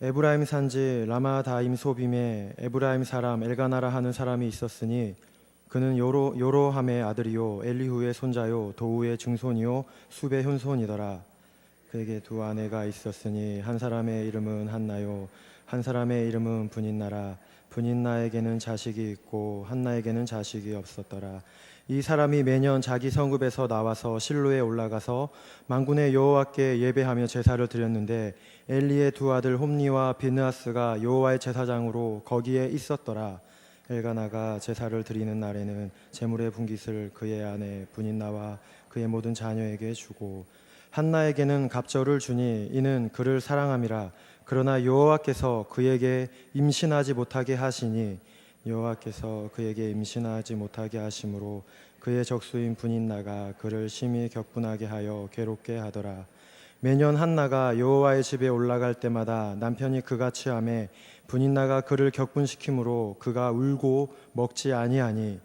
에브라임 산지 라마다임 소빔에 에브라임 사람 엘가나라 하는 사람이 있었으니 그는 요로함의 아들이요 엘리후의 손자요 도우의 증손이요 숲의 현손이더라. 그에게 두 아내가 있었으니 한 사람의 이름은 한나요 한 사람의 이름은 분인나라. 분인나에게는 자식이 있고 한나에게는 자식이 없었더라. 이 사람이 매년 자기 성읍에서 나와서 실로에 올라가서 만군의 여호와께 예배하며 제사를 드렸는데 엘리의 두 아들 홈니와 비느하스가 여호와의 제사장으로 거기에 있었더라. 엘가나가 제사를 드리는 날에는 제물의 분깃을 그의 아내 분인나와 그의 모든 자녀에게 주고 한나에게는 갑절을 주니 이는 그를 사랑함이라. 그러나 여호와께서 그에게 임신하지 못하게 하시니 여호와께서 그에게 임신하지 못하게 하심으로 그의 적수인 분인나가 그를 심히 격분하게 하여 괴롭게 하더라. 매년 한나가 여호와의 집에 올라갈 때마다 남편이 그가 취함에 분인나가 그를 격분시키므로 그가 울고 먹지 아니하니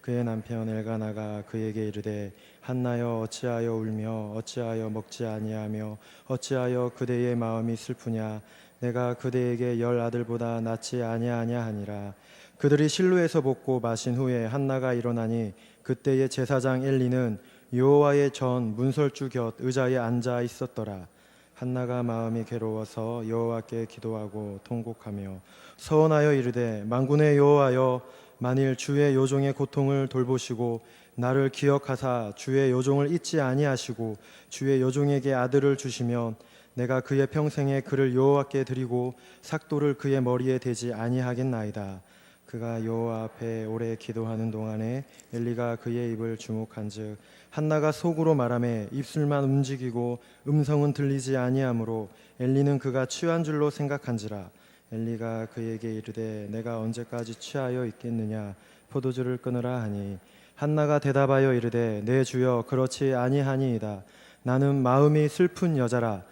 그의 남편 엘가나가 그에게 이르되 한나여 어찌하여 울며 어찌하여 먹지 아니하며 어찌하여 그대의 마음이 슬프냐. 내가 그대에게 10 아들보다 낫지 아니하냐 하니라. 그들이 실로에서 먹고 마신 후에 한나가 일어나니 그때의 제사장 엘리는 여호와의 전 문설주 곁 의자에 앉아 있었더라. 한나가 마음이 괴로워서 여호와께 기도하고 통곡하며 서원하여 이르되 만군의 여호와여 만일 주의 요종의 고통을 돌보시고 나를 기억하사 주의 요종을 잊지 아니하시고 주의 요종에게 아들을 주시면 내가 그의 평생에 그를 여호와께 드리고 삭도를 그의 머리에 대지 아니하겠나이다. 그가 여호와 앞에 오래 기도하는 동안에 엘리가 그의 입을 주목한즉 한나가 속으로 말하매 입술만 움직이고 음성은 들리지 아니하므로 엘리는 그가 취한 줄로 생각한지라. 엘리가 그에게 이르되 내가 언제까지 취하여 있겠느냐. 포도주를 끊으라 하니 한나가 대답하여 이르되 내 주여 그렇지 아니하니이다. 나는 마음이 슬픈 여자라.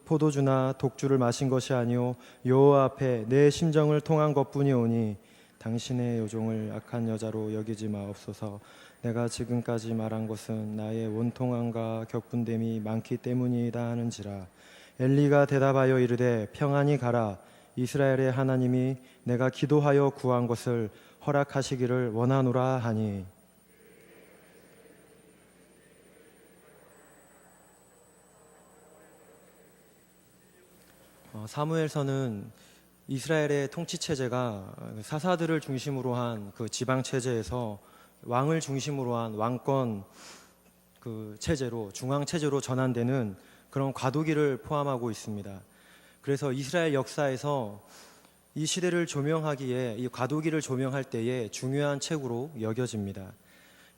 포도주나 독주를 마신 것이 아니오 여호와 앞에 내 심정을 통한 것뿐이오니 당신의 요종을 악한 여자로 여기지 마옵소서. 내가 지금까지 말한 것은 나의 원통함과 격분됨이 많기 때문이다 하는지라. 엘리가 대답하여 이르되 평안히 가라. 이스라엘의 하나님이 내가 기도하여 구한 것을 허락하시기를 원하노라 하니. 사무엘서는 이스라엘의 통치 체제가 사사들을 중심으로 한 그 지방 체제에서 왕을 중심으로 한 왕권 그 체제로 중앙 체제로 전환되는 그런 과도기를 포함하고 있습니다. 그래서 이스라엘 역사에서 이 시대를 조명하기에 이 과도기를 조명할 때에 중요한 책으로 여겨집니다.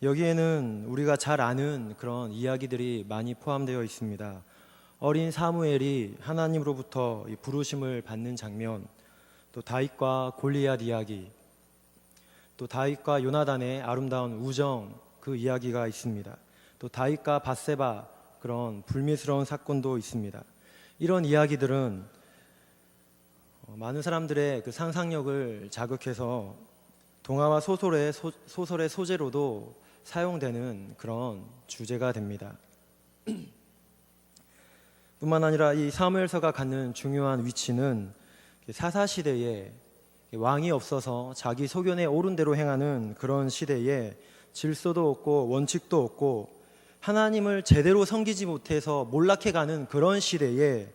여기에는 우리가 잘 아는 그런 이야기들이 많이 포함되어 있습니다. 어린 사무엘이 하나님으로부터 부르심을 받는 장면, 또 다윗과 골리앗 이야기, 또 다윗과 요나단의 아름다운 우정 그 이야기가 있습니다. 또 다윗과 밧세바 그런 불미스러운 사건도 있습니다. 이런 이야기들은 많은 사람들의 그 상상력을 자극해서 동화와 소설의 소재로도 사용되는 그런 주제가 됩니다. 뿐만 아니라 이 사무엘서가 갖는 중요한 위치는 사사시대에 왕이 없어서 자기 소견에 옳은 대로 행하는 그런 시대에 질서도 없고 원칙도 없고 하나님을 제대로 섬기지 못해서 몰락해가는 그런 시대에,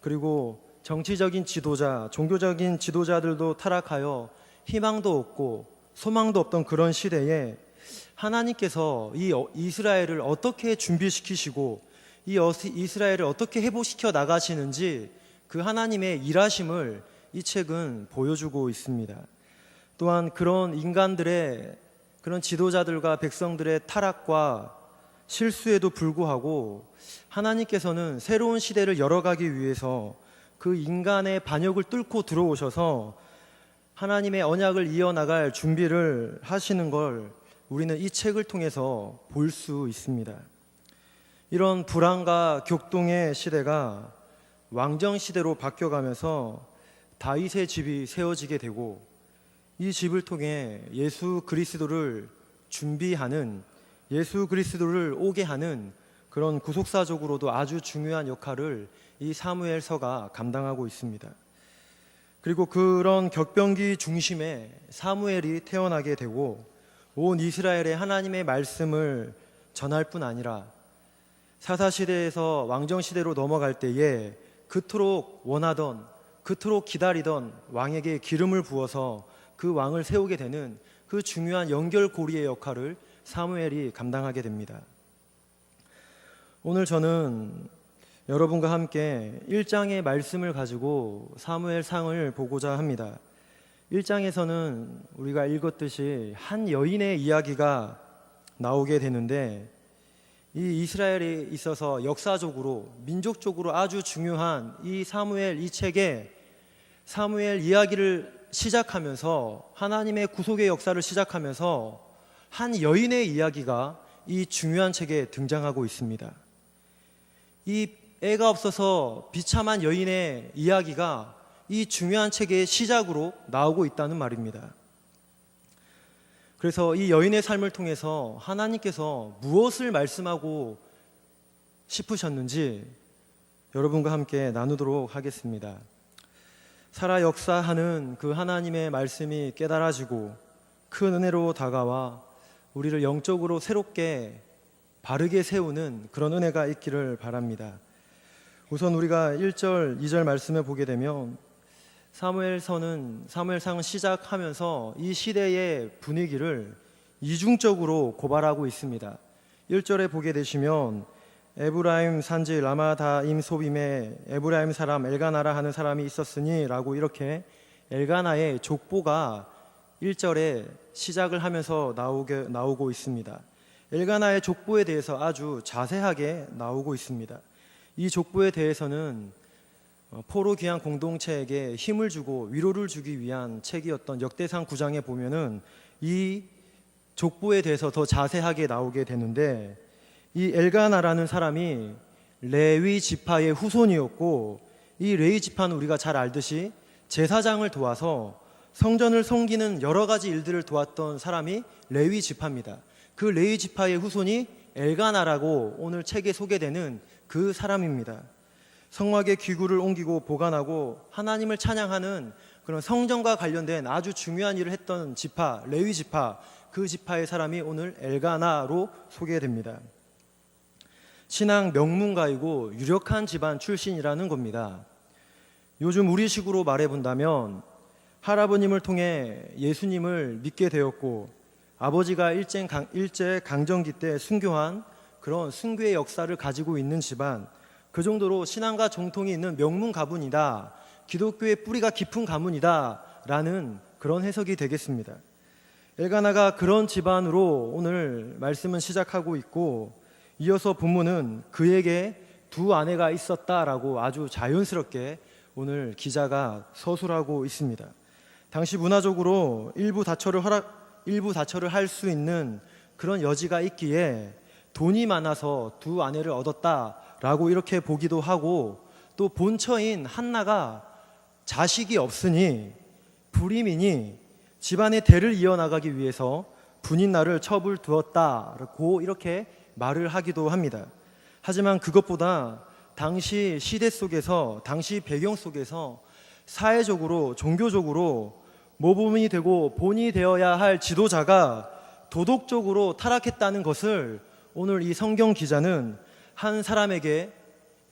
그리고 정치적인 지도자, 종교적인 지도자들도 타락하여 희망도 없고 소망도 없던 그런 시대에 하나님께서 이 이스라엘을 어떻게 준비시키시고 이 이스라엘을 어떻게 회복시켜 나가시는지 그 하나님의 일하심을 이 책은 보여주고 있습니다. 또한 그런 인간들의, 그런 지도자들과 백성들의 타락과 실수에도 불구하고 하나님께서는 새로운 시대를 열어가기 위해서 그 인간의 반역을 뚫고 들어오셔서 하나님의 언약을 이어나갈 준비를 하시는 걸 우리는 이 책을 통해서 볼 수 있습니다. 이런 불안과 격동의 시대가 왕정 시대로 바뀌어가면서 다윗의 집이 세워지게 되고 이 집을 통해 예수 그리스도를 준비하는, 예수 그리스도를 오게 하는 그런 구속사적으로도 아주 중요한 역할을 이 사무엘서가 감당하고 있습니다. 그리고 그런 격변기 중심에 사무엘이 태어나게 되고 온 이스라엘에 하나님의 말씀을 전할 뿐 아니라 사사시대에서 왕정시대로 넘어갈 때에 그토록 원하던, 그토록 기다리던 왕에게 기름을 부어서 그 왕을 세우게 되는 그 중요한 연결고리의 역할을 사무엘이 감당하게 됩니다. 오늘 저는 여러분과 함께 1장의 말씀을 가지고 사무엘상을 보고자 합니다. 1장에서는 우리가 읽었듯이 한 여인의 이야기가 나오게 되는데, 이 이스라엘에 있어서 역사적으로 민족적으로 아주 중요한 이 사무엘 이 책에 사무엘 이야기를 시작하면서 하나님의 구속의 역사를 시작하면서 한 여인의 이야기가 이 중요한 책에 등장하고 있습니다. 이 애가 없어서 비참한 여인의 이야기가 이 중요한 책의 시작으로 나오고 있다는 말입니다. 그래서 이 여인의 삶을 통해서 하나님께서 무엇을 말씀하고 싶으셨는지 여러분과 함께 나누도록 하겠습니다. 살아 역사하는 그 하나님의 말씀이 깨달아지고 큰 은혜로 다가와 우리를 영적으로 새롭게 바르게 세우는 그런 은혜가 있기를 바랍니다. 우선 우리가 1절, 2절 말씀을 보게 되면 사무엘상은 시작하면서 이 시대의 분위기를 이중적으로 고발하고 있습니다. 1절에 보게 되시면 에브라임 산지 라마다임 소빔에 에브라임 사람 엘가나라 하는 사람이 있었으니 라고 이렇게 엘가나의 족보가 1절에 시작을 하면서 나오고 있습니다. 엘가나의 족보에 대해서 아주 자세하게 나오고 있습니다. 이 족보에 대해서는 포로 귀한 공동체에게 힘을 주고 위로를 주기 위한 책이었던 역대상 9장에 보면은 이 족보에 대해서 더 자세하게 나오게 되는데, 이 엘가나라는 사람이 레위 지파의 후손이었고, 이 레위 지파는 우리가 잘 알듯이 제사장을 도와서 성전을 섬기는 여러 가지 일들을 도왔던 사람이 레위 지파입니다. 그 레위 지파의 후손이 엘가나라고 오늘 책에 소개되는 그 사람입니다. 성막의 기구를 옮기고 보관하고 하나님을 찬양하는 그런 성전과 관련된 아주 중요한 일을 했던 지파, 레위 지파, 그 지파의 사람이 오늘 엘가나로 소개됩니다. 신앙 명문가이고 유력한 집안 출신이라는 겁니다. 요즘 우리식으로 말해본다면 할아버님을 통해 예수님을 믿게 되었고, 아버지가 일제강점기 때 순교한 그런 순교의 역사를 가지고 있는 집안, 그 정도로 신앙과 정통이 있는 명문 가문이다, 기독교의 뿌리가 깊은 가문이다 라는 그런 해석이 되겠습니다. 엘가나가 그런 집안으로 오늘 말씀은 시작하고 있고, 이어서 본문은 그에게 두 아내가 있었다라고 아주 자연스럽게 오늘 기자가 서술하고 있습니다. 당시 문화적으로 일부 다처를 할 수 있는 그런 여지가 있기에 돈이 많아서 두 아내를 얻었다라고 이렇게 보기도 하고, 또 본처인 한나가 자식이 없으니 불임이니 집안의 대를 이어나가기 위해서 분인날을 첩을 두었다고 이렇게 말을 하기도 합니다. 하지만 그것보다 당시 시대 속에서, 당시 배경 속에서 사회적으로, 종교적으로 모범이 되고 본이 되어야 할 지도자가 도덕적으로 타락했다는 것을 오늘 이 성경 기자는 한 사람에게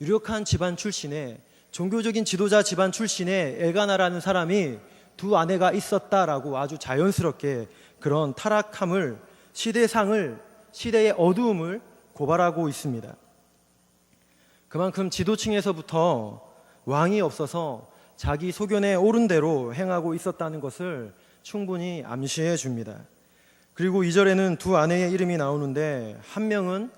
유력한 집안 출신의, 종교적인 지도자 집안 출신의 엘가나라는 사람이 두 아내가 있었다라고 아주 자연스럽게 그런 타락함을, 시대의 어두움을 고발하고 있습니다. 그만큼 지도층에서부터 왕이 없어서 자기 소견에 옳은 대로 행하고 있었다는 것을 충분히 암시해 줍니다. 그리고 2절에는 두 아내의 이름이 나오는데, 한 명은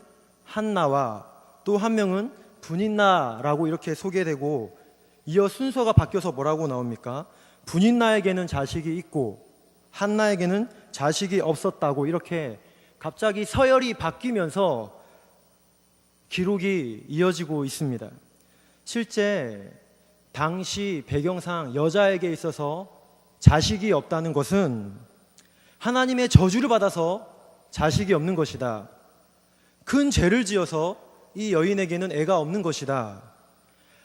한나와 또 한 명은 분인나라고 이렇게 소개되고, 이어 순서가 바뀌어서 뭐라고 나옵니까? 분인나에게는 자식이 있고 한나에게는 자식이 없었다고 이렇게 갑자기 서열이 바뀌면서 기록이 이어지고 있습니다. 실제 당시 배경상 여자에게 있어서 자식이 없다는 것은 하나님의 저주를 받아서 자식이 없는 것이다, 큰 죄를 지어서 이 여인에게는 애가 없는 것이다.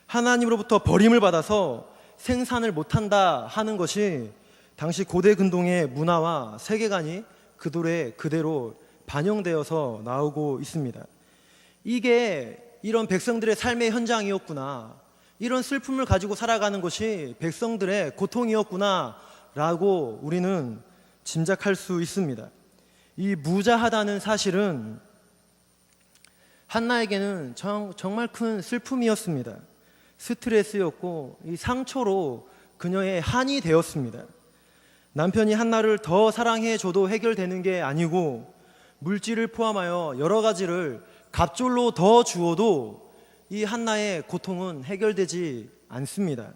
하나님으로부터 버림을 받아서 생산을 못한다 하는 것이 당시 고대 근동의 문화와 세계관이 그대로 반영되어서 나오고 있습니다. 이게 이런 백성들의 삶의 현장이었구나, 이런 슬픔을 가지고 살아가는 것이 백성들의 고통이었구나 라고 우리는 짐작할 수 있습니다. 이 무자하다는 사실은 한나에게는 정말 큰 슬픔이었습니다. 스트레스였고 이 상처로 그녀의 한이 되었습니다. 남편이 한나를 더 사랑해줘도 해결되는 게 아니고 물질을 포함하여 여러 가지를 갑절로 더 주어도 이 한나의 고통은 해결되지 않습니다.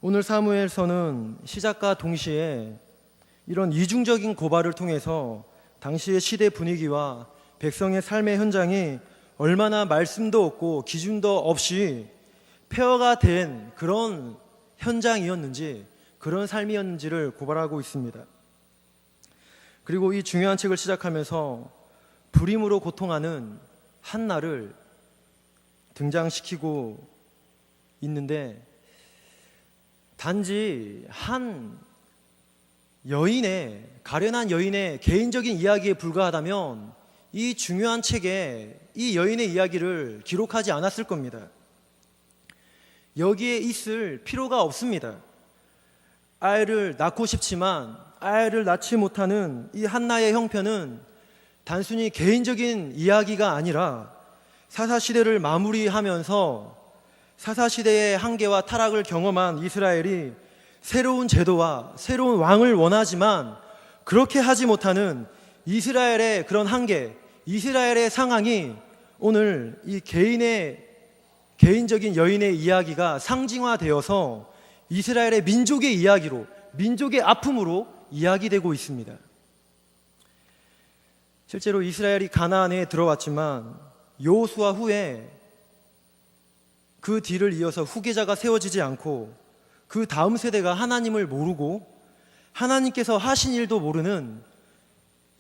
오늘 사무엘서는 시작과 동시에 이런 이중적인 고발을 통해서 당시의 시대 분위기와 백성의 삶의 현장이 얼마나 말씀도 없고 기준도 없이 폐허가 된 그런 현장이었는지, 그런 삶이었는지를 고발하고 있습니다. 그리고 이 중요한 책을 시작하면서 불임으로 고통하는 한나를 등장시키고 있는데, 단지 한 여인의, 가련한 여인의 개인적인 이야기에 불과하다면 이 중요한 책에 이 여인의 이야기를 기록하지 않았을 겁니다. 여기에 있을 필요가 없습니다. 아이를 낳고 싶지만 아이를 낳지 못하는 이 한나의 형편은 단순히 개인적인 이야기가 아니라 사사시대를 마무리하면서 사사시대의 한계와 타락을 경험한 이스라엘이 새로운 제도와 새로운 왕을 원하지만 그렇게 하지 못하는 이스라엘의 그런 한계, 이스라엘의 상황이 오늘 이 개인적인 여인의 이야기가 상징화되어서 이스라엘의 민족의 이야기로, 민족의 아픔으로 이야기되고 있습니다. 실제로 이스라엘이 가나안에 들어왔지만 여호수아 후에 그 뒤를 이어서 후계자가 세워지지 않고 그 다음 세대가 하나님을 모르고 하나님께서 하신 일도 모르는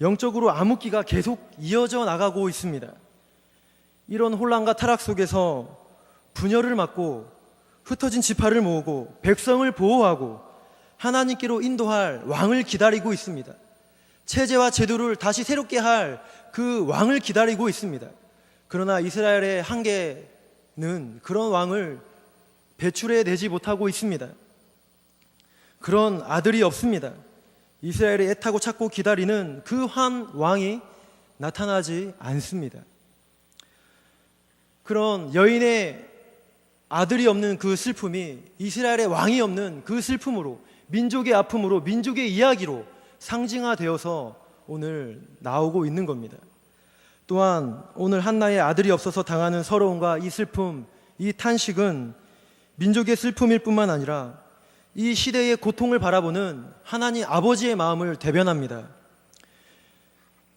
영적으로 암흑기가 계속 이어져 나가고 있습니다. 이런 혼란과 타락 속에서 분열을 막고 흩어진 지파를 모으고 백성을 보호하고 하나님께로 인도할 왕을 기다리고 있습니다. 체제와 제도를 다시 새롭게 할 그 왕을 기다리고 있습니다. 그러나 이스라엘의 한계는 그런 왕을 배출해내지 못하고 있습니다. 그런 아들이 없습니다. 이스라엘이 애타고 찾고 기다리는 그 한 왕이 나타나지 않습니다. 그런 여인의 아들이 없는 그 슬픔이 이스라엘의 왕이 없는 그 슬픔으로, 민족의 아픔으로, 민족의 이야기로 상징화되어서 오늘 나오고 있는 겁니다. 또한 오늘 한나의 아들이 없어서 당하는 서러움과 이 슬픔, 이 탄식은 민족의 슬픔일 뿐만 아니라 이 시대의 고통을 바라보는 하나님 아버지의 마음을 대변합니다.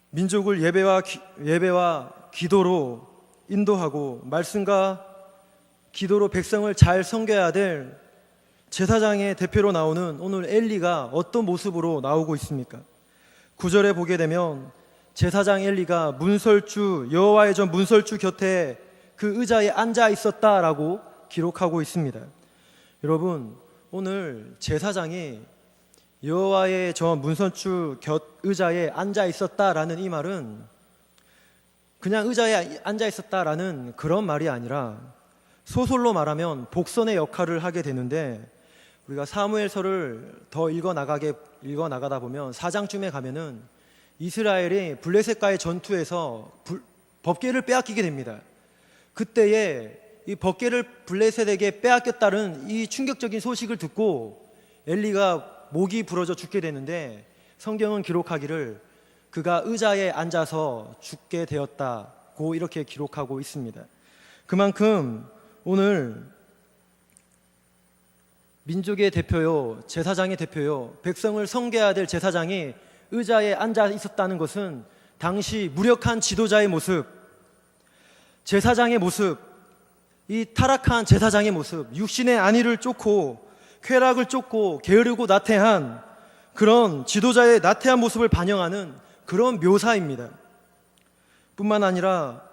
민족을 예배와 기도로 인도하고 말씀과 기도로 백성을 잘 섬겨야 될 제사장의 대표로 나오는 오늘 엘리가 어떤 모습으로 나오고 있습니까? 9절에 보게 되면 제사장 엘리가 여호와의 전 문설주 곁에 그 의자에 앉아 있었다라고 기록하고 있습니다. 여러분, 오늘 제사장이 여호와의 전 문설주 곁 의자에 앉아 있었다라는 이 말은 그냥 의자에 앉아 있었다라는 그런 말이 아니라 소설로 말하면 복선의 역할을 하게 되는데, 우리가 사무엘서를 더 읽어나가다 보면 4장쯤에 가면은 이스라엘이 블레셋과의 전투에서 법궤를 빼앗기게 됩니다. 그때에 이 법궤를 블레셋에게 빼앗겼다는 이 충격적인 소식을 듣고 엘리가 목이 부러져 죽게 되는데, 성경은 기록하기를 그가 의자에 앉아서 죽게 되었다고 이렇게 기록하고 있습니다. 그만큼 오늘 민족의 대표요, 제사장의 대표요, 백성을 섬겨야 될 제사장이 의자에 앉아 있었다는 것은 당시 무력한 지도자의 모습, 제사장의 모습, 이 타락한 제사장의 모습, 육신의 안위를 쫓고 쾌락을 쫓고 게으르고 나태한 그런 지도자의 나태한 모습을 반영하는 그런 묘사입니다. 뿐만 아니라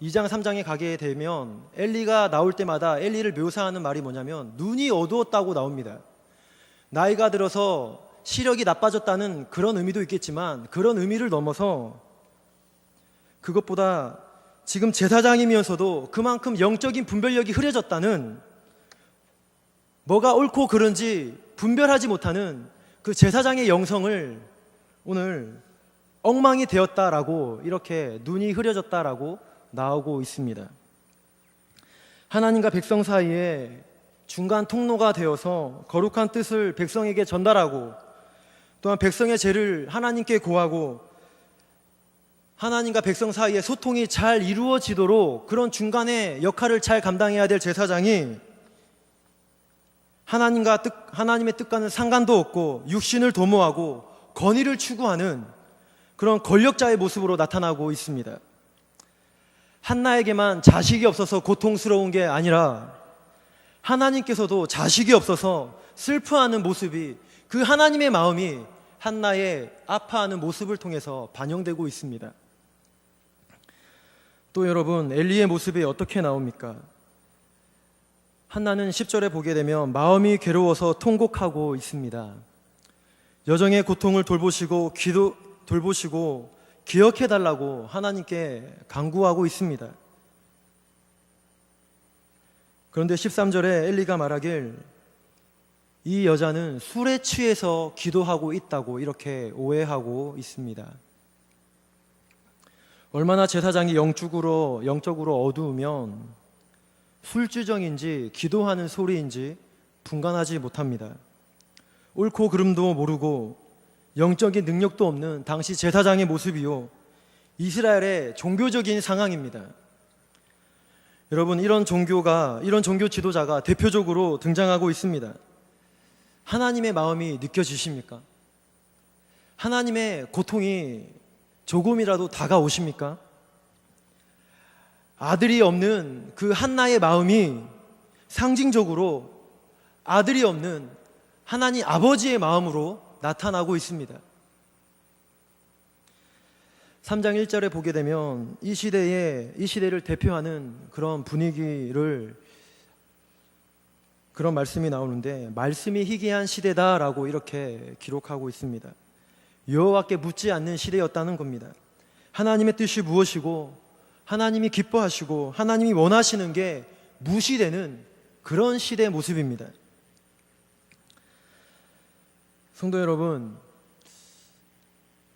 2장 3장에 가게 되면 엘리가 나올 때마다 엘리를 묘사하는 말이 뭐냐면 눈이 어두웠다고 나옵니다. 나이가 들어서 시력이 나빠졌다는 그런 의미도 있겠지만 그런 의미를 넘어서 그것보다 지금 제사장이면서도 그만큼 영적인 분별력이 흐려졌다는, 뭐가 옳고 그른지 분별하지 못하는 그 제사장의 영성을 오늘 엉망이 되었다라고, 이렇게 눈이 흐려졌다라고 나오고 있습니다. 하나님과 백성 사이에 중간 통로가 되어서 거룩한 뜻을 백성에게 전달하고, 또한 백성의 죄를 하나님께 고하고 하나님과 백성 사이에 소통이 잘 이루어지도록 그런 중간의 역할을 잘 감당해야 될 제사장이 하나님의 뜻과는 상관도 없고 육신을 도모하고 권위를 추구하는 그런 권력자의 모습으로 나타나고 있습니다. 한나에게만 자식이 없어서 고통스러운 게 아니라 하나님께서도 자식이 없어서 슬퍼하는 모습이, 그 하나님의 마음이 한나의 아파하는 모습을 통해서 반영되고 있습니다. 또 여러분, 엘리의 모습이 어떻게 나옵니까? 한나는 10절에 보게 되면 마음이 괴로워서 통곡하고 있습니다. 여정의 고통을 돌보시고 기억해달라고 하나님께 간구하고 있습니다. 그런데 13절에 엘리가 말하길 이 여자는 술에 취해서 기도하고 있다고 이렇게 오해하고 있습니다. 얼마나 제사장이 영적으로 어두우면 술주정인지 기도하는 소리인지 분간하지 못합니다. 옳고 그름도 모르고 영적인 능력도 없는 당시 제사장의 모습이요, 이스라엘의 종교적인 상황입니다. 여러분, 이런 종교 지도자가 대표적으로 등장하고 있습니다. 하나님의 마음이 느껴지십니까? 하나님의 고통이 조금이라도 다가오십니까? 아들이 없는 그 한나의 마음이 상징적으로 아들이 없는 하나님 아버지의 마음으로 나타나고 있습니다. 3장 1절에 보게 되면 이 시대를 대표하는 그런 분위기를, 그런 말씀이 나오는데, 말씀이 희귀한 시대다라고 이렇게 기록하고 있습니다. 여호와께 묻지 않는 시대였다는 겁니다. 하나님의 뜻이 무엇이고 하나님이 기뻐하시고 하나님이 원하시는 게 무시되는 그런 시대의 모습입니다. 성도 여러분,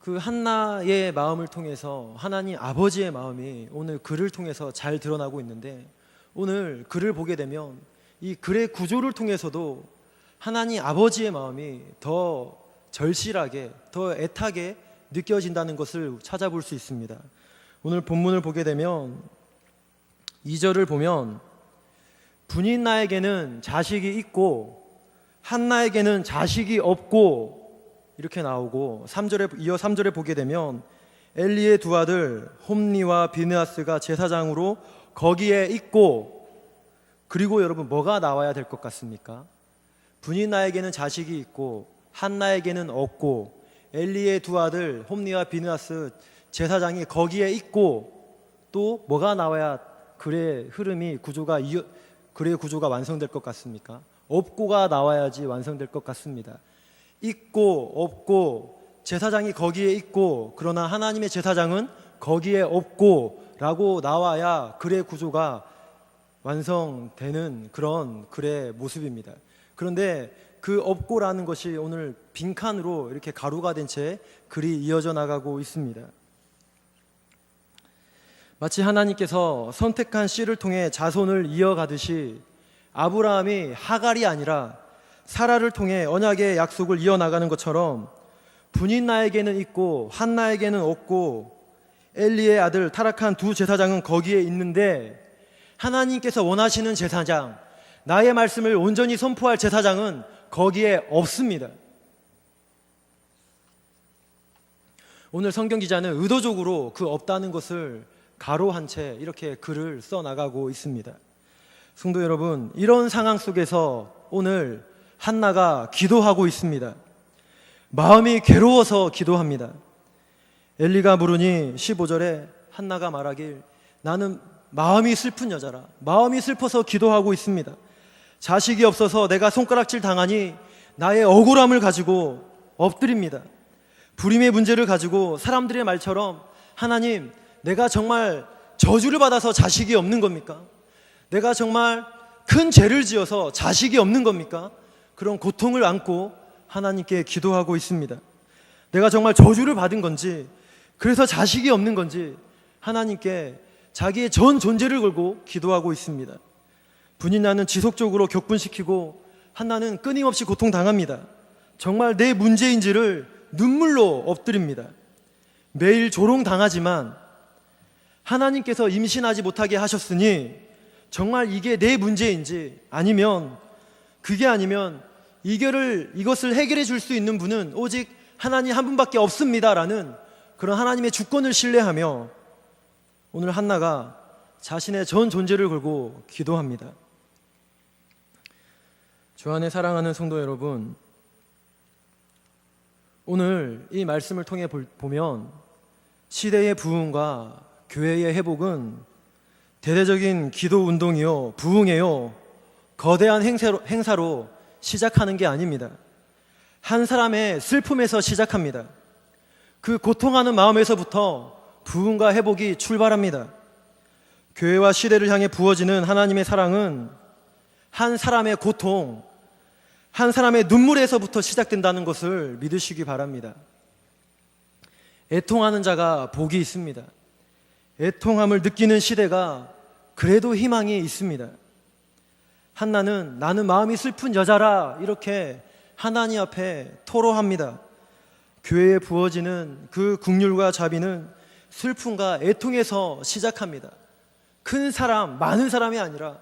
그 한나의 마음을 통해서 하나님 아버지의 마음이 오늘 글을 통해서 잘 드러나고 있는데, 오늘 글을 보게 되면 이 글의 구조를 통해서도 하나님 아버지의 마음이 더 절실하게, 더 애타게 느껴진다는 것을 찾아볼 수 있습니다. 오늘 본문을 보게 되면 2절을 보면 분인 나에게는 자식이 있고 한나에게는 자식이 없고 이렇게 나오고, 이어 3절에 보게 되면 엘리의 두 아들 홈니와 비느하스가 제사장으로 거기에 있고, 그리고 여러분 뭐가 나와야 될 것 같습니까? 분인 나에게는 자식이 있고 한나에게는 없고, 엘리의 두 아들 홈니와 비느하스 제사장이 거기에 있고, 또 뭐가 나와야 글의 구조가 완성될 것 같습니까? 없고가 나와야지 완성될 것 같습니다. 있고 없고, 제사장이 거기에 있고 그러나 하나님의 제사장은 거기에 없고 라고 나와야 글의 구조가 완성되는 그런 글의 모습입니다. 그런데 그 없고라는 것이 오늘 빈칸으로 이렇게 가루가 된 채 글이 이어져 나가고 있습니다. 마치 하나님께서 선택한 씨를 통해 자손을 이어가듯이 아브라함이 하갈이 아니라 사라를 통해 언약의 약속을 이어나가는 것처럼 분인 나에게는 있고 한나에게는 없고, 엘리의 아들 타락한 두 제사장은 거기에 있는데 하나님께서 원하시는 제사장, 나의 말씀을 온전히 선포할 제사장은 거기에 없습니다. 오늘 성경 기자는 의도적으로 그 없다는 것을 가로한 채 이렇게 글을 써나가고 있습니다. 성도 여러분, 이런 상황 속에서 오늘 한나가 기도하고 있습니다. 마음이 괴로워서 기도합니다. 엘리가 물으니 15절에 한나가 말하길 나는 마음이 슬픈 여자라, 마음이 슬퍼서 기도하고 있습니다. 자식이 없어서 내가 손가락질 당하니 나의 억울함을 가지고 엎드립니다. 불임의 문제를 가지고 사람들의 말처럼 하나님, 내가 정말 저주를 받아서 자식이 없는 겁니까? 내가 정말 큰 죄를 지어서 자식이 없는 겁니까? 그런 고통을 안고 하나님께 기도하고 있습니다. 내가 정말 저주를 받은 건지, 그래서 자식이 없는 건지 하나님께 자기의 전 존재를 걸고 기도하고 있습니다. 분인나는 지속적으로 격분시키고 한나는 끊임없이 고통당합니다. 정말 내 문제인지를 눈물로 엎드립니다. 매일 조롱당하지만 하나님께서 임신하지 못하게 하셨으니 정말 이게 내 문제인지, 아니면 그게 아니면 이것을 해결해 줄 수 있는 분은 오직 하나님 한 분밖에 없습니다라는 그런 하나님의 주권을 신뢰하며 오늘 한나가 자신의 전 존재를 걸고 기도합니다. 주 안에 사랑하는 성도 여러분, 오늘 이 말씀을 통해 보면 시대의 부흥과 교회의 회복은 대대적인 기도 운동이요, 부흥이요, 거대한 행사로 시작하는 게 아닙니다. 한 사람의 슬픔에서 시작합니다. 그 고통하는 마음에서부터 부흥과 회복이 출발합니다. 교회와 시대를 향해 부어지는 하나님의 사랑은 한 사람의 고통, 한 사람의 눈물에서부터 시작된다는 것을 믿으시기 바랍니다. 애통하는 자가 복이 있습니다. 애통함을 느끼는 시대가 그래도 희망이 있습니다. 한나는 나는 마음이 슬픈 여자라 이렇게 하나님 앞에 토로합니다. 교회에 부어지는 그 긍휼과 자비는 슬픔과 애통에서 시작합니다. 큰 사람, 많은 사람이 아니라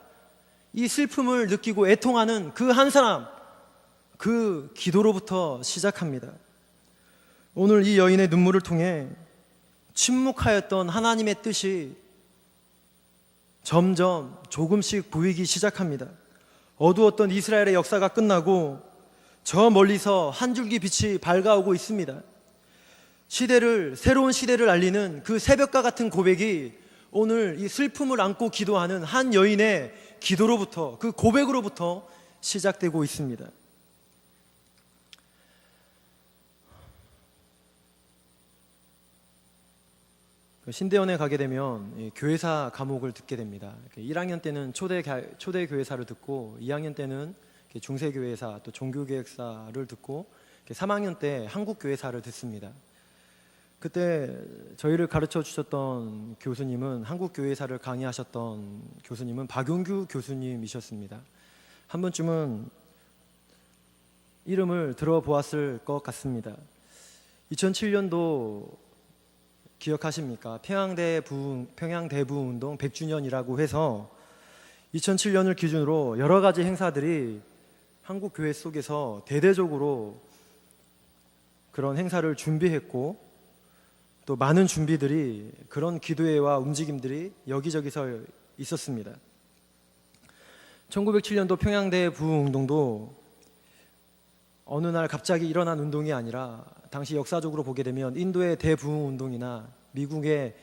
이 슬픔을 느끼고 애통하는 그 한 사람, 그 기도로부터 시작합니다. 오늘 이 여인의 눈물을 통해 침묵하였던 하나님의 뜻이 점점 조금씩 보이기 시작합니다. 어두웠던 이스라엘의 역사가 끝나고 저 멀리서 한 줄기 빛이 밝아오고 있습니다. 새로운 시대를 알리는 그 새벽과 같은 고백이 오늘 이 슬픔을 안고 기도하는 한 여인의 기도로부터, 그 고백으로부터 시작되고 있습니다. 신대원에 가게 되면 교회사 과목을 듣게 됩니다. 1학년 때는 초대 교회사를 듣고, 2학년 때는 중세교회사, 또 종교계획사를 듣고, 3학년 때 한국교회사를 듣습니다. 그때 저희를 가르쳐 주셨던 교수님은, 한국교회사를 강의하셨던 교수님은 박용규 교수님이셨습니다. 한 번쯤은 이름을 들어보았을 것 같습니다. 2007년도 기억하십니까? 평양대부운동 100주년이라고 해서 2007년을 기준으로 여러 가지 행사들이 한국교회 속에서 대대적으로 그런 행사를 준비했고, 또 많은 준비들이, 그런 기도회와 움직임들이 여기저기서 있었습니다. 1907년도 평양대부운동도 어느 날 갑자기 일어난 운동이 아니라, 당시 역사적으로 보게 되면 인도의 대부흥운동이나 미국의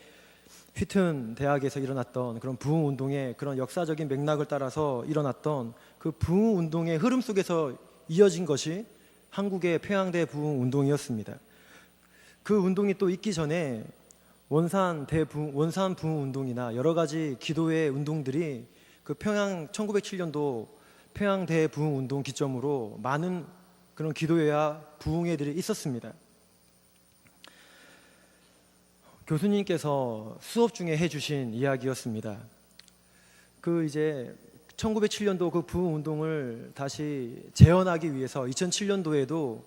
휘튼 대학에서 일어났던 그런 부흥운동의 그런 역사적인 맥락을 따라서 일어났던 그 부흥운동의 흐름 속에서 이어진 것이 한국의 평양대 부흥운동이었습니다. 그 운동이 또 있기 전에 원산 부흥운동이나 여러 가지 기도회 운동들이 그 1907년도 평양대 부흥운동 기점으로 많은 그런 기도회와 부흥회들이 있었습니다. 교수님께서 수업 중에 해주신 이야기였습니다. 1907년도 그 부흥운동을 다시 재현하기 위해서 2007년도에도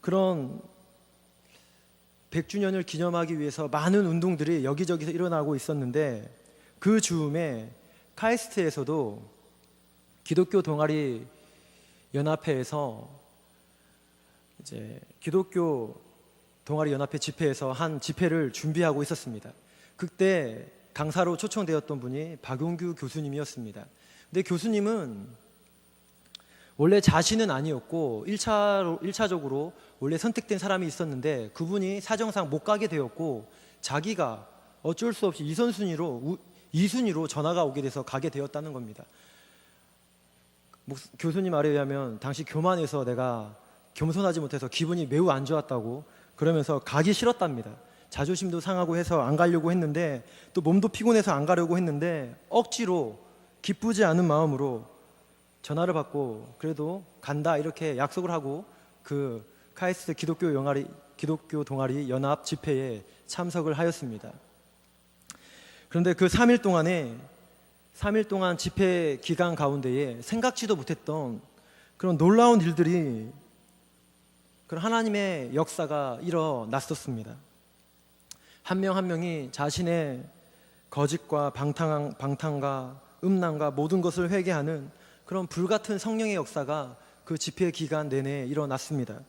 그런 100주년을 기념하기 위해서 많은 운동들이 여기저기서 일어나고 있었는데, 그 즈음에 카이스트에서도 기독교 동아리 연합회에서 기독교 동아리 연합회 집회에서 한 집회를 준비하고 있었습니다. 그때 강사로 초청되었던 분이 박용규 교수님이었습니다. 근데 교수님은 원래 자신은 아니었고 1차적으로 원래 선택된 사람이 있었는데, 그분이 사정상 못 가게 되었고 자기가 어쩔 수 없이 2선순위로 2순위로 전화가 오게 돼서 가게 되었다는 겁니다. 교수님 말에 의하면 당시 교만해서 내가 겸손하지 못해서 기분이 매우 안 좋았다고 그러면서 가기 싫었답니다. 자존심도 상하고 해서 안 가려고 했는데 또 몸도 피곤해서 안 가려고 했는데 억지로 기쁘지 않은 마음으로 전화를 받고 그래도 간다 이렇게 약속을 하고 그 카이스트 기독교 동아리 연합 집회에 참석을 하였습니다. 그런데 그 3일 동안 집회 기간 가운데에 생각지도 못했던 그런 놀라운 일들이, 그런 하나님의 역사가 일어났었습니다. 한 명 한 명이 자신의 거짓과 방탕과 음란과 모든 것을 회개하는 그런 불같은 성령의 역사가 그 집회 기간 내내 일어났습니다.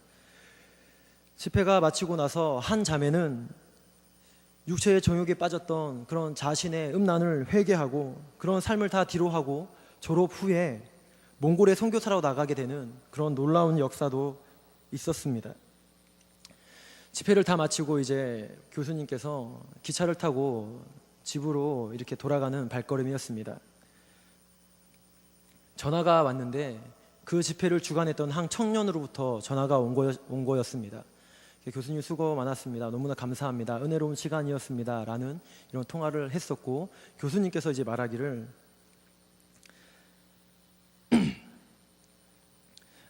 집회가 마치고 나서 한 자매는 육체의 정욕에 빠졌던 그런 자신의 음란을 회개하고 그런 삶을 다 뒤로하고 졸업 후에 몽골에 선교사로 나가게 되는 그런 놀라운 역사도 있었습니다. 집회를 다 마치고 이제 교수님께서 기차를 타고 집으로 이렇게 돌아가는 발걸음이었습니다. 전화가 왔는데 그 집회를 주관했던 한 청년으로부터 전화가 온 거였습니다. 교수님 수고 많았습니다. 너무나 감사합니다. 은혜로운 시간이었습니다. 라는 이런 통화를 했었고, 교수님께서 이제 말하기를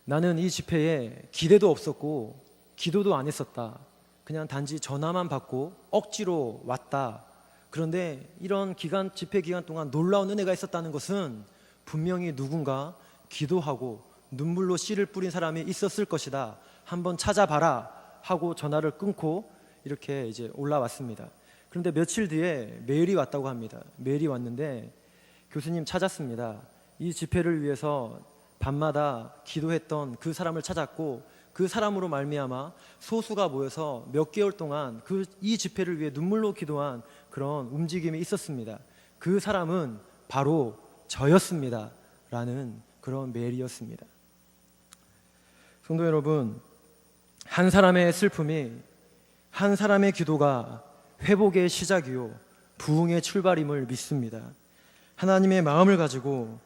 나는 이 집회에 기대도 없었고 기도도 안 했었다. 그냥 단지 전화만 받고 억지로 왔다. 그런데 이런 집회 기간 동안 놀라운 은혜가 있었다는 것은 분명히 누군가 기도하고 눈물로 씨를 뿌린 사람이 있었을 것이다. 한번 찾아봐라 하고 전화를 끊고 이렇게 이제 올라왔습니다. 그런데 며칠 뒤에 메일이 왔다고 합니다. 메일이 왔는데 교수님 찾았습니다. 이 집회를 위해서 밤마다 기도했던 그 사람을 찾았고 그 사람으로 말미암아 소수가 모여서 몇 개월 동안 이 집회를 위해 눈물로 기도한 그런 움직임이 있었습니다. 그 사람은 바로 저였습니다. 라는 그런 메일이었습니다. 성도 여러분, 한 사람의 슬픔이 한 사람의 기도가 회복의 시작이요 부흥의 출발임을 믿습니다. 하나님의 마음을 가지고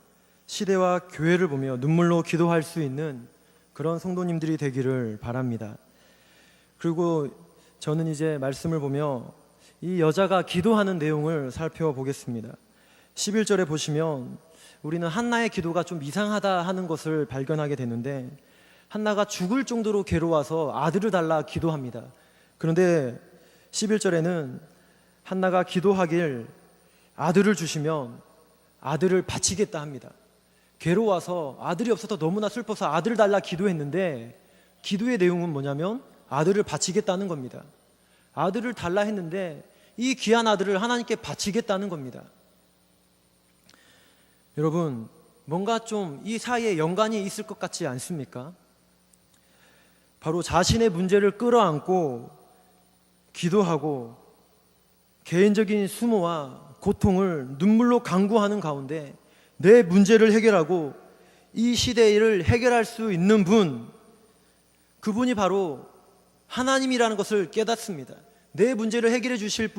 시대와 교회를 보며 눈물로 기도할 수 있는 그런 성도님들이 되기를 바랍니다. 그리고 저는 이제 말씀을 보며 이 여자가 기도하는 내용을 살펴보겠습니다. 11절에 보시면 우리는 한나의 기도가 좀 이상하다 하는 것을 발견하게 되는데, 한나가 죽을 정도로 괴로워서 아들을 달라 기도합니다. 그런데 11절에는 한나가 기도하길 아들을 주시면 아들을 바치겠다 합니다. 괴로워서 아들이 없어서 너무나 슬퍼서 아들을 달라 기도했는데, 기도의 내용은 뭐냐면 아들을 바치겠다는 겁니다. 아들을 달라 했는데 이 귀한 아들을 하나님께 바치겠다는 겁니다. 여러분, 뭔가 좀 이 사이에 연관이 있을 것 같지 않습니까? 바로 자신의 문제를 끌어안고 기도하고 개인적인 수모와 고통을 눈물로 간구하는 가운데 내 문제를 해결하고 이 시대를 해결할 수 있는 분, 그분이 바로 하나님이라는 것을 깨닫습니다. 내 문제를 해결해 주실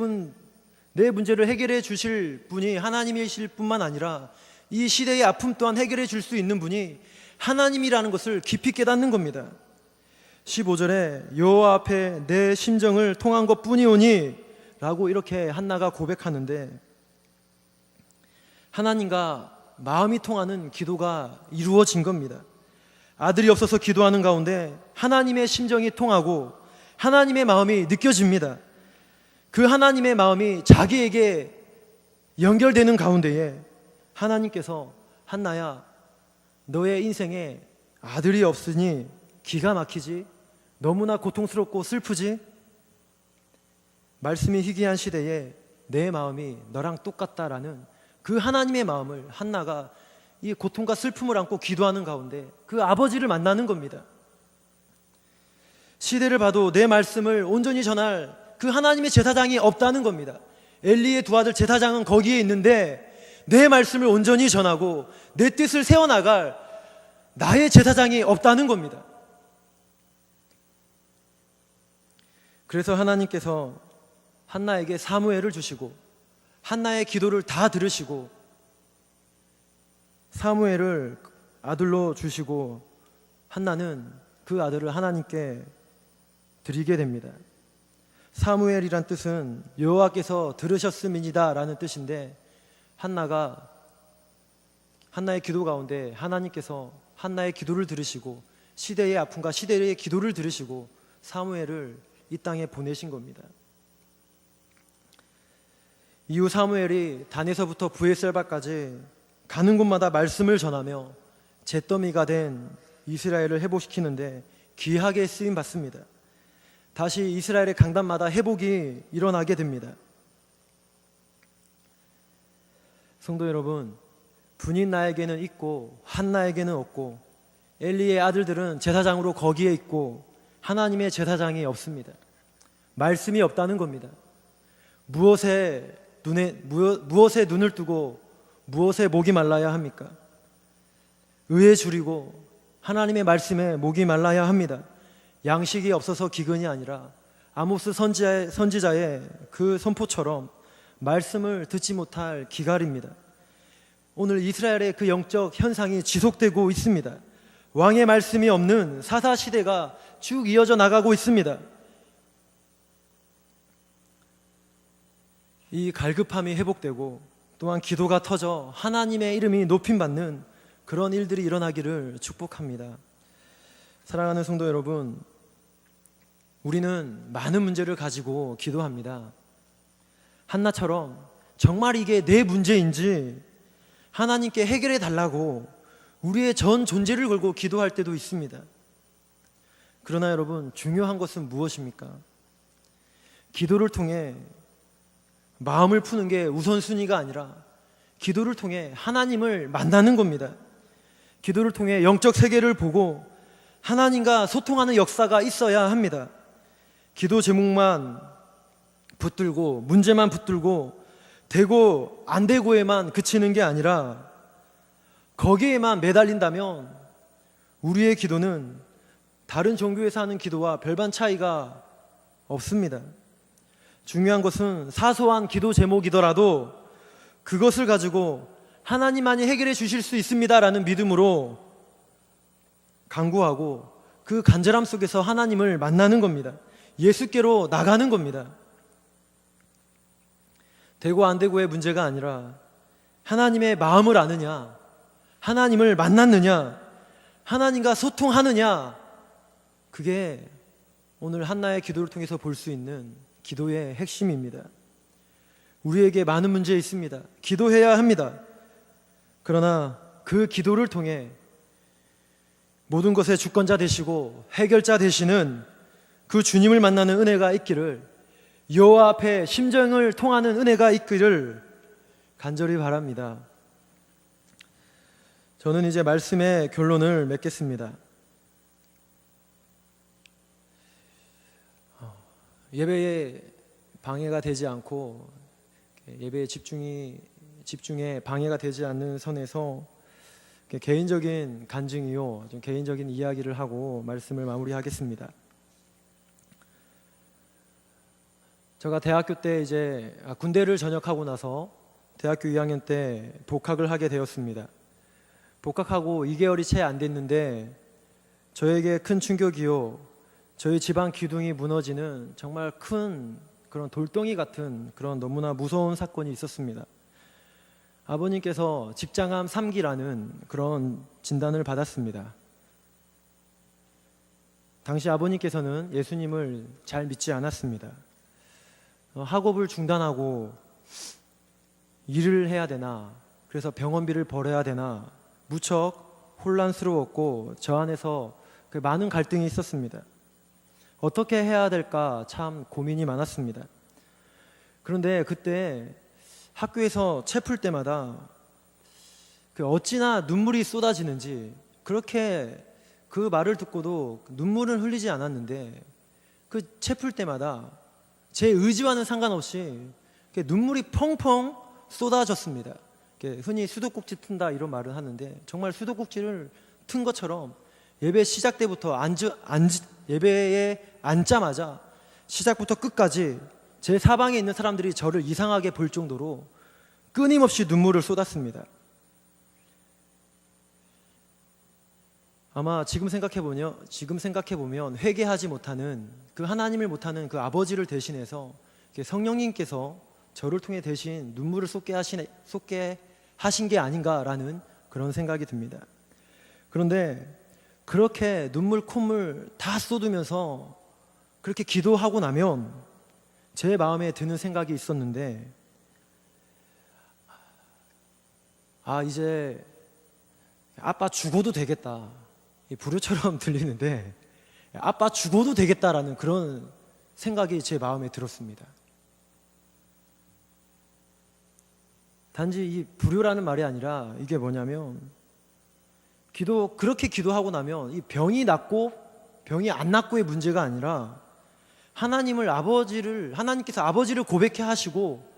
분이 하나님이실 뿐만 아니라 이 시대의 아픔 또한 해결해 줄 수 있는 분이 하나님이라는 것을 깊이 깨닫는 겁니다. 15절에 여호와 앞에 내 심정을 통한 것뿐이오니 라고 이렇게 한나가 고백하는데, 하나님과 마음이 통하는 기도가 이루어진 겁니다. 아들이 없어서 기도하는 가운데 하나님의 심정이 통하고 하나님의 마음이 느껴집니다. 그 하나님의 마음이 자기에게 연결되는 가운데에 하나님께서 한나야, 너의 인생에 아들이 없으니 기가 막히지? 너무나 고통스럽고 슬프지? 말씀이 희귀한 시대에 내 마음이 너랑 똑같다라는 그 하나님의 마음을 한나가 이 고통과 슬픔을 안고 기도하는 가운데 그 아버지를 만나는 겁니다. 시대를 봐도 내 말씀을 온전히 전할 그 하나님의 제사장이 없다는 겁니다. 엘리의 두 아들 제사장은 거기에 있는데 내 말씀을 온전히 전하고 내 뜻을 세워나갈 나의 제사장이 없다는 겁니다. 그래서 하나님께서 한나에게 사무엘을 주시고 한나의 기도를 다 들으시고 사무엘을 아들로 주시고 한나는 그 아들을 하나님께 드리게 됩니다. 사무엘이란 뜻은 여호와께서 들으셨음이니다 라는 뜻인데, 한나의 기도 가운데 하나님께서 한나의 기도를 들으시고 시대의 아픔과 시대의 기도를 들으시고 사무엘을 이 땅에 보내신 겁니다. 이후 사무엘이 단에서부터 브에셀바까지 가는 곳마다 말씀을 전하며 잿더미가 된 이스라엘을 회복시키는데 귀하게 쓰임 받습니다. 다시 이스라엘의 강단마다 회복이 일어나게 됩니다. 성도 여러분, 분인 나에게는 있고 한나에게는 없고, 엘리의 아들들은 제사장으로 거기에 있고 하나님의 제사장이 없습니다. 말씀이 없다는 겁니다. 무엇에 눈을 뜨고 무엇에 목이 말라야 합니까? 의에 줄이고 하나님의 말씀에 목이 말라야 합니다. 양식이 없어서 기근이 아니라 아모스 선지자의 그 선포처럼 말씀을 듣지 못할 기갈입니다. 오늘 이스라엘의 그 영적 현상이 지속되고 있습니다. 왕의 말씀이 없는 사사시대가 쭉 이어져 나가고 있습니다. 이 갈급함이 회복되고 또한 기도가 터져 하나님의 이름이 높임받는 그런 일들이 일어나기를 축복합니다. 사랑하는 성도 여러분, 우리는 많은 문제를 가지고 기도합니다. 한나처럼 정말 이게 내 문제인지 하나님께 해결해 달라고 우리의 전 존재를 걸고 기도할 때도 있습니다. 그러나 여러분, 중요한 것은 무엇입니까? 기도를 통해 마음을 푸는 게 우선순위가 아니라 기도를 통해 하나님을 만나는 겁니다. 기도를 통해 영적 세계를 보고 하나님과 소통하는 역사가 있어야 합니다. 기도 제목만 붙들고 문제만 붙들고 되고 안 되고에만 그치는 게 아니라 거기에만 매달린다면 우리의 기도는 다른 종교에서 하는 기도와 별반 차이가 없습니다. 중요한 것은 사소한 기도 제목이더라도 그것을 가지고 하나님만이 해결해 주실 수 있습니다라는 믿음으로 간구하고 그 간절함 속에서 하나님을 만나는 겁니다. 예수께로 나가는 겁니다. 되고 안 되고의 문제가 아니라 하나님의 마음을 아느냐, 하나님을 만났느냐, 하나님과 소통하느냐, 그게 오늘 한나의 기도를 통해서 볼 수 있는 기도의 핵심입니다. 우리에게 많은 문제 있습니다. 기도해야 합니다. 그러나 그 기도를 통해 모든 것의 주권자 되시고 해결자 되시는 그 주님을 만나는 은혜가 있기를, 여호와 앞에 심정을 통하는 은혜가 있기를 간절히 바랍니다. 저는 이제 말씀의 결론을 맺겠습니다. 예배에 방해가 되지 않고 예배에 집중에 방해가 되지 않는 선에서 개인적인 간증이요, 좀 개인적인 이야기를 하고 말씀을 마무리하겠습니다. 제가 대학교 때 군대를 전역하고 나서 대학교 2학년 때 복학을 하게 되었습니다. 복학하고 2개월이 채 안 됐는데 저에게 큰 충격이요, 저희 집안 기둥이 무너지는 정말 큰 그런 돌덩이 같은 그런 너무나 무서운 사건이 있었습니다. 아버님께서 직장암 3기라는 그런 진단을 받았습니다. 당시 아버님께서는 예수님을 잘 믿지 않았습니다. 학업을 중단하고 일을 해야 되나, 그래서 병원비를 벌어야 되나 무척 혼란스러웠고 저 안에서 많은 갈등이 있었습니다. 어떻게 해야 될까 참 고민이 많았습니다. 그런데 그때 학교에서 책 풀 때마다 어찌나 눈물이 쏟아지는지, 그렇게 그 말을 듣고도 눈물은 흘리지 않았는데 그 책 풀 때마다 제 의지와는 상관없이 눈물이 펑펑 쏟아졌습니다. 흔히 수도꼭지 튼다 이런 말을 하는데 정말 수도꼭지를 튼 것처럼 예배 시작 때부터 예배에 앉자마자 시작부터 끝까지 제 사방에 있는 사람들이 저를 이상하게 볼 정도로 끊임없이 눈물을 쏟았습니다. 아마 지금 생각해보면 회개하지 못하는 그 하나님을 못하는 그 아버지를 대신해서 성령님께서 저를 통해 대신 눈물을 쏟게 하신 게 아닌가라는 그런 생각이 듭니다. 그런데 그렇게 눈물 콧물 다 쏟으면서 그렇게 기도하고 나면 제 마음에 드는 생각이 있었는데, 이제 아빠 죽어도 되겠다, 불효처럼 들리는데 아빠 죽어도 되겠다라는 그런 생각이 제 마음에 들었습니다. 단지 이 불효라는 말이 아니라 이게 뭐냐면, 그렇게 기도하고 나면 이 병이 낫고 병이 안 낫고의 문제가 아니라 하나님께서 아버지를 고백해 하시고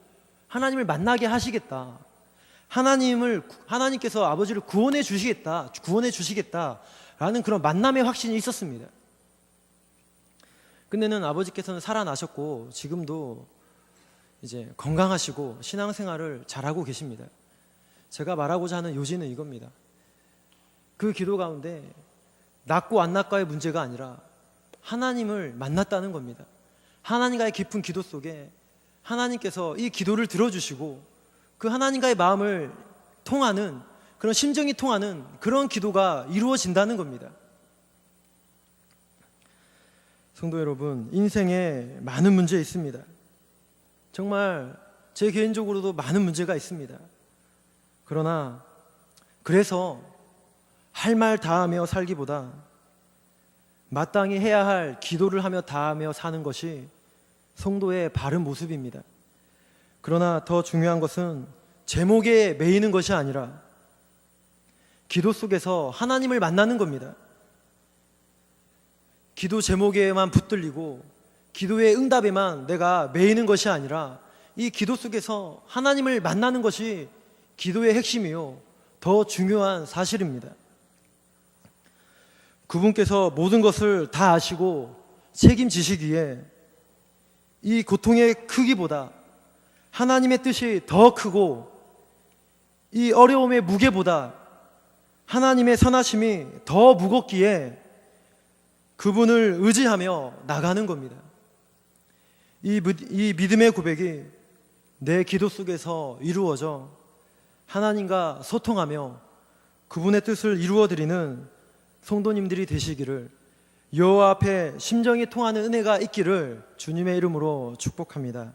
하나님을 만나게 하시겠다, 하나님께서 아버지를 구원해 주시겠다라는 그런 만남의 확신이 있었습니다. 근데는 아버지께서는 살아나셨고 지금도 이제 건강하시고 신앙생활을 잘하고 계십니다. 제가 말하고자 하는 요지는 이겁니다. 그 기도 가운데 낫고 안 낫고의 문제가 아니라 하나님을 만났다는 겁니다. 하나님과의 깊은 기도 속에 하나님께서 이 기도를 들어주시고 그 하나님과의 마음을 통하는, 그런 심정이 통하는 그런 기도가 이루어진다는 겁니다. 성도 여러분, 인생에 많은 문제 있습니다. 정말 제 개인적으로도 많은 문제가 있습니다. 그래서 할 말 다하며 살기보다 마땅히 해야 할 기도를 하며 다하며 사는 것이 성도의 바른 모습입니다. 그러나 더 중요한 것은 제목에 매이는 것이 아니라 기도 속에서 하나님을 만나는 겁니다. 기도 제목에만 붙들리고 기도의 응답에만 내가 매이는 것이 아니라 이 기도 속에서 하나님을 만나는 것이 기도의 핵심이요, 더 중요한 사실입니다. 그분께서 모든 것을 다 아시고 책임지시기에 이 고통의 크기보다 하나님의 뜻이 더 크고 이 어려움의 무게보다 하나님의 선하심이 더 무겁기에 그분을 의지하며 나가는 겁니다. 이 믿음의 고백이 내 기도 속에서 이루어져 하나님과 소통하며 그분의 뜻을 이루어드리는 성도님들이 되시기를, 여호와 앞에 심정이 통하는 은혜가 있기를 주님의 이름으로 축복합니다.